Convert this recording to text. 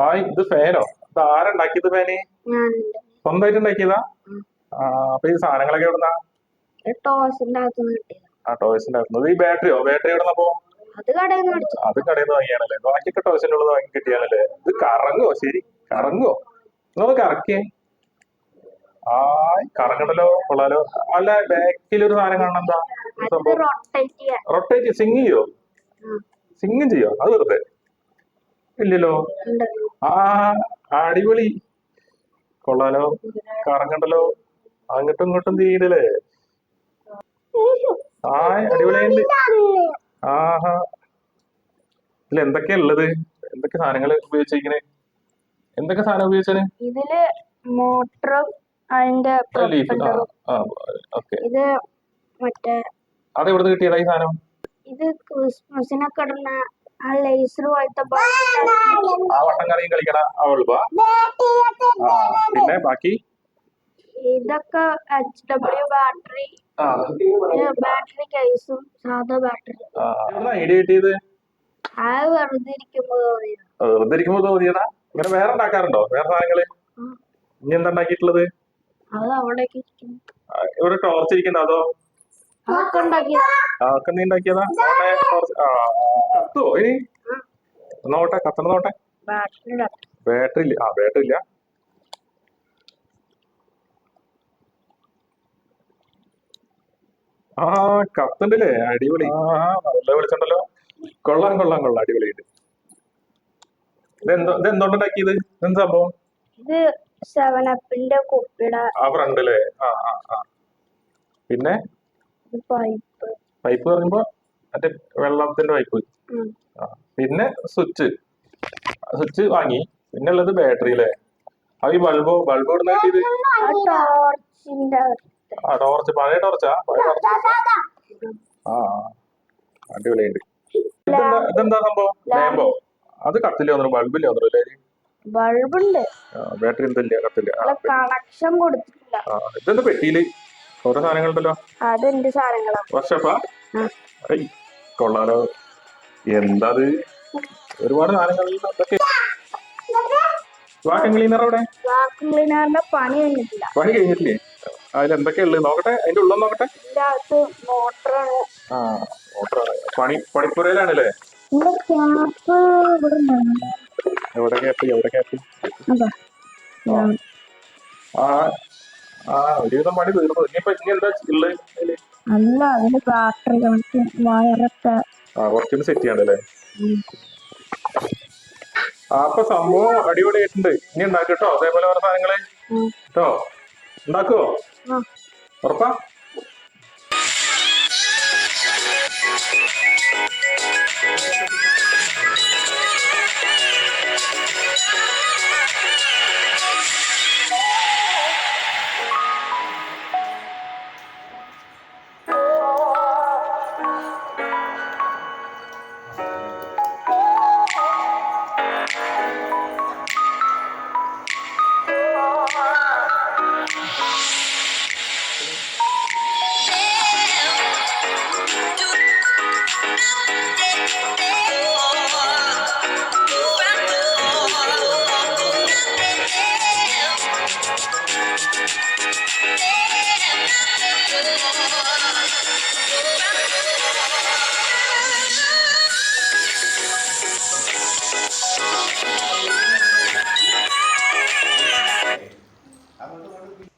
ആ ഇത് ഫാനോ? ഇത് ആരുണ്ടാക്കിയത് ഫാന്? ഞാനുണ്ട്. സ്വന്തമായിട്ട് ഉണ്ടാക്കിയതാ? ആ അപ്പൊ ഈ സാധനങ്ങളൊക്കെ എവിടുന്നാ? ടോസിന്റെ അകത്തുനിന്ന് കിട്ടിയതാ. ആ ടോയ്സിന്റെ അകത്തുനിന്ന്. ഈ ബാറ്ററിയോ? ബാറ്ററി എവിടുന്നപ്പോ? അത് കടയിൽ നിന്ന് മേടിച്ചു. അത് കടയിൽ നിന്ന് വാങ്ങിയാണല്ലേ? ബാക്കിയൊക്കെ ടോയ്സിന്റെ ഉള്ളത് വാങ്ങി കിട്ടിയാണല്ലേ? ഇത് കറങ്ങോ? ശരി കറങ്ങോ? നിങ്ങള് കറക്കിയേ. ആ കറങ്ങണ്ടല്ലോ, കൊള്ളാലോ. അല്ല ബാക്കിലൊരു സാധനം കാണണം, എന്താ അത് സംഭവം? റൊട്ടേറ്റ് ചെയ്യാൻ. റൊട്ടേറ്റ് സിങ് ചെയ്യോ? സിങ്ങും ചെയ്യോ? അത് വെറുതെ ഇല്ലല്ലോ. ഉണ്ട്. ആ അടിപൊളി, കൊള്ളാലോ, കറങ്ങണ്ടല്ലോ, അങ്ങോട്ടും ഇങ്ങോട്ടും തീരല്ലേ. ആ അടിപൊളിയുണ്ട്. ആഹാ, ഇതിൽ എന്തൊക്കെയാ ഉള്ളത്? എന്തൊക്കെ സാധനങ്ങൾ ഉപയോഗിച്ചിരിക്കണേ? എന്തൊക്കെ സാധനം ഉപയോഗിച്ചാണ്? ഇതില് മോട്ടറും അതിന്റെ ലീഫ്. ആ പ്രൊപ്പല്ലറും. ആ ഓക്കെ. ഇത് മറ്റേ അത് എവിടെ നിന്ന് കിട്ടിയതാ ഈ സാധനം? ഇത് ക്രിസ്മസിനൊക്കെ ഇടുന്ന ആ ലേസർ പോലത്തെ ആ വട്ടം കളിയും കളിക്കണ ആ ബൾബാ? ആ പിന്നെ ബാക്കി ഇതൊക്കെ HW ബാറ്ററി, ബാറ്ററി കേസും സാധാ ബാറ്ററി. ഐഡിയ കിട്ടിയത്? അത് വെറുതെ ഇരിക്കുമ്പോ തോന്നിയത്. വെറുതെ ഇരിക്കുമ്പോ തോന്നിയതാ? ഇങ്ങനെ വേറെ ഉണ്ടാക്കാറുണ്ടോ? വേറെ സാധനങ്ങള് ഇനി എന്താ ഉണ്ടാക്കിയിട്ടുള്ളത്? അത് അവിടേക്ക് ഇരിക്കുന്നു. ഇവിടെ ടോർച്ച് ഇരിക്കണ്ട അതോ? അതൊക്കെ ഉണ്ടാക്കിയതാ. അതൊക്കെ നീ ഉണ്ടാക്കിയതാ? കത്തുവോ ഇനി? നോട്ടെ, കത്തണ നോട്ടെ. ബാറ്ററി ഇല്ല. ബാറ്ററി ഇല്ല. ആ കത്തുണ്ടല്ലേ? അടിപൊളി. നല്ല വിളിച്ചുണ്ടല്ലോ. കൊള്ളാം കൊള്ളാം കൊള്ളാം, അടിപൊളിയായിട്ട്. ഇതെന്തോണ്ടുണ്ടാക്കിയത്? എന്ത് സംഭവം? ഇത് 7up-ന്റെ കുപ്പിയുടെ ആ ഫ്രണ്ട് അല്ലേ? ആ ആ ആ. പിന്നെ പൈപ്പ്. പൈപ്പ് പറയുമ്പോ മറ്റേ വെള്ളത്തിന്റെ പൈപ്പ്. പിന്നെ സ്വിച്ച്. സ്വിച്ച് വാങ്ങി. പിന്നെ ഉള്ളത് ബാറ്ററി അല്ലേ? ആ ഈ ബൾബോ? ബൾബ് എവിടെ കിട്ടിയത്? ആ ടോർച്ച്. പഴയ ടോർച്ചാ? പഴയ ടോർച്ച്. ആ അടിപൊളിയുണ്ട്. ഇതെന്താ സംഭവം? ലാമ്പോ? അത് കത്തില്ല തോന്നുന്നു, ബൾബില്ല തോന്നുന്നു അല്ലേ? ബൾബുണ്ട്, ബാറ്ററി എന്തില്ല, കത്തില്ല. കണക്ഷൻ കൊടുത്തിട്ടില്ല. ഇതെന്താ പെട്ടിയില് കുറെ സാധനങ്ങളുണ്ടല്ലോ? അതെന്റെ സാധനങ്ങളാ. വർഷപ്പാ? കൊള്ളാലോ. എന്താ ഒരുപാട് സാധനങ്ങളിൽ അതൊക്കെ. വാക്യൂം ക്ലീനർ അവിടെ? വാക്യൂം ക്ലീനറിന്റെ പണി കഴിഞ്ഞിട്ടില്ല. പണി കഴിഞ്ഞിട്ടില്ലേ? അതിലെന്തൊക്കെയാ ഉള്ളത് നോക്കട്ടെ, അതിന്റെ ഉള്ളം നോക്കട്ടെ. ഇതിന്റെ അകത്ത് മോട്ടറാണ്. ആ മോട്ടറാണ്. പണിപ്പുരയിലാണല്ലേ? എവിടെ ക്യാപ്പ്? എവിടെ ക്യാപ്പ്? ആ ആ ഒരുവിധം പണി തീർന്നു. ഇനി എന്താ ഉള്ളത്? അല്ല, അതിന് ബാറ്ററി കണക്ഷൻ, വയറൊക്കെ കുറച്ചുകൂടി സെറ്റ് ചെയ്യാണ്ടല്ലേ? അപ്പൊ സംഭവം അടിപൊളിയായിട്ടുണ്ട്. ഇനി ഉണ്ടാക്കിട്ടോ അതേപോലെ വേറെ സാധനങ്ങള് കേട്ടോ? ഉണ്ടാക്കുവോ? ഉറപ്പാ?